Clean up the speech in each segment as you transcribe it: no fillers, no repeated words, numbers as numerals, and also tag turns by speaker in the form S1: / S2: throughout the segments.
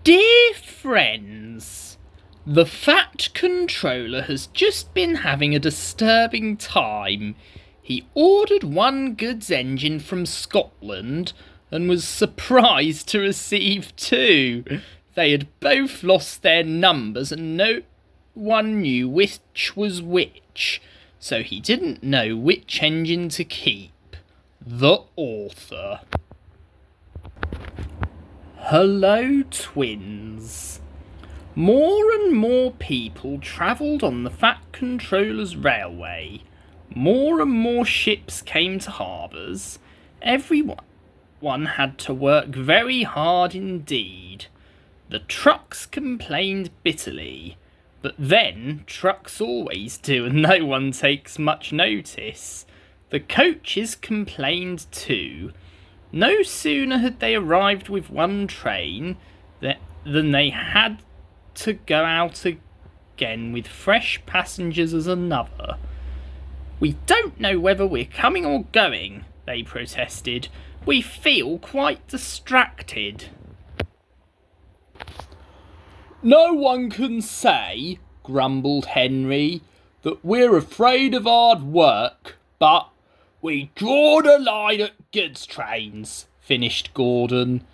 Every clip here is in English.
S1: Dear friends, the Fat Controller has just been having a disturbing time. He ordered one goods engine from Scotland and was surprised to receive two. They had both lost their numbers and no one knew which was which, so he didn't know which engine to keep. The author. Hullo, twins. More and more people travelled on the Fat Controller's railway. More and more ships came to harbours. Everyone had to work very hard indeed. The trucks complained bitterly, but then trucks always do and no one takes much notice. The coaches complained too. No sooner had they arrived with one train than they had to go out again with fresh passengers as another. "We don't know whether we're coming or going," they protested. "We feel quite distracted." "No one can say," grumbled Henry, "that we're afraid of hard work, but we draw the line at goods trains," finished Gordon.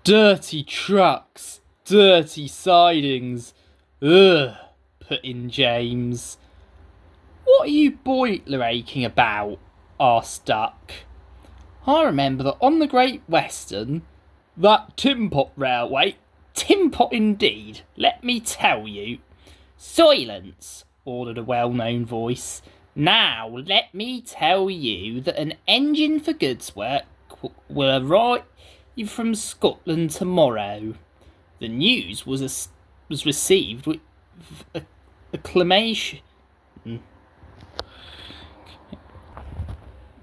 S1: "Dirty trucks, dirty sidings, ugh," put in James. "What are you boiler aching about?" asked Duck. "I remember that on the Great Western, that tin pot railway, tin pot indeed, let me tell you." "Silence," ordered a well-known voice. "Now let me tell you that an engine for goods work will arrive from Scotland tomorrow." The news was received with acclamation.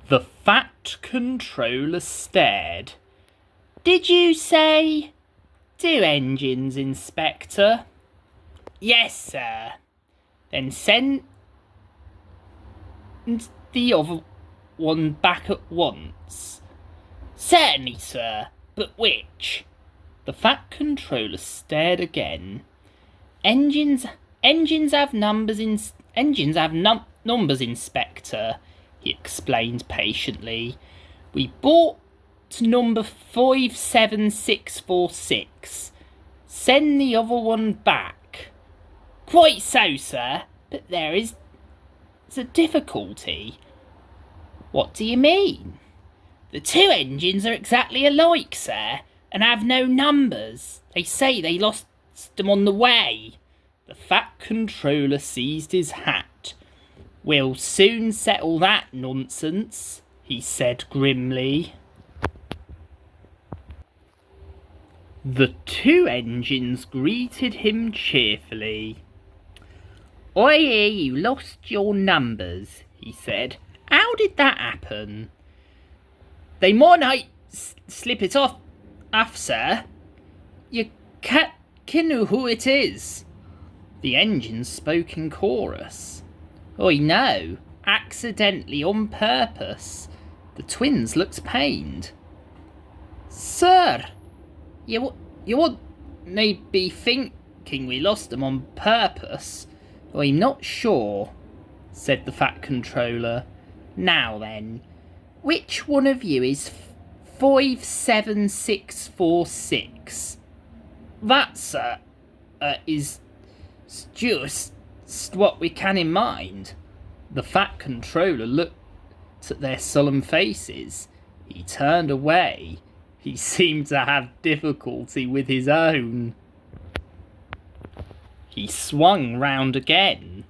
S1: The Fat Controller stared. "Did you say 2 engines, Inspector?" "Yes, sir." "Then send the other one back at once." "Certainly, sir, but which?" The Fat Controller stared again. Engines have numbers, Inspector," he explained patiently. "We bought number 57646. Send the other one back." "Quite so, sir, but there is a difficulty." "What do you mean?" "The 2 engines are exactly alike, sir, and have no numbers. They say they lost them on the way." The Fat Controller seized his hat. "We'll soon settle that nonsense," he said grimly. The 2 engines greeted him cheerfully. "I hear you lost your numbers," he said. "How did that happen?" "They might not slip it off, sir. You can't know who it is." The engines spoke in chorus. "I know, accidentally, on purpose." The twins looked pained. "Sir, you wouldn't be thinking we lost them on purpose?" "I'm not sure," said the Fat Controller. "Now then, which one of you is 57646? "That, sir, is just what we can in mind." The Fat Controller looked at their solemn faces. He turned away. He seemed to have difficulty with his own. He swung round again.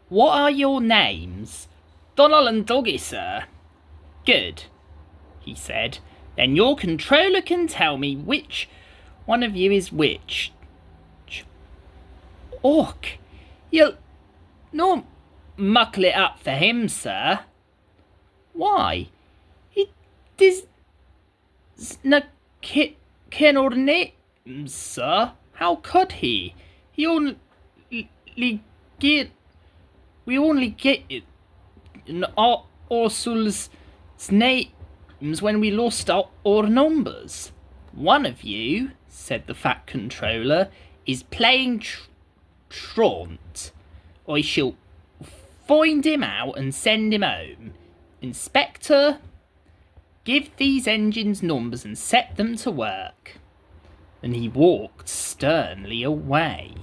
S1: "What are your names?" "Donald and Doggy, sir." "Good," he said. "Then your controller can tell me which one of you is which." "Och, you'll no muckle it up for him, sir." "Why? He does not ken our names, sir. How could he? We only get our souls' names when we lost our numbers." One of you, said the fat controller, is playing truant. I shall find him out and send him home. Inspector, give these engines numbers and set them to work. And he walked sternly away.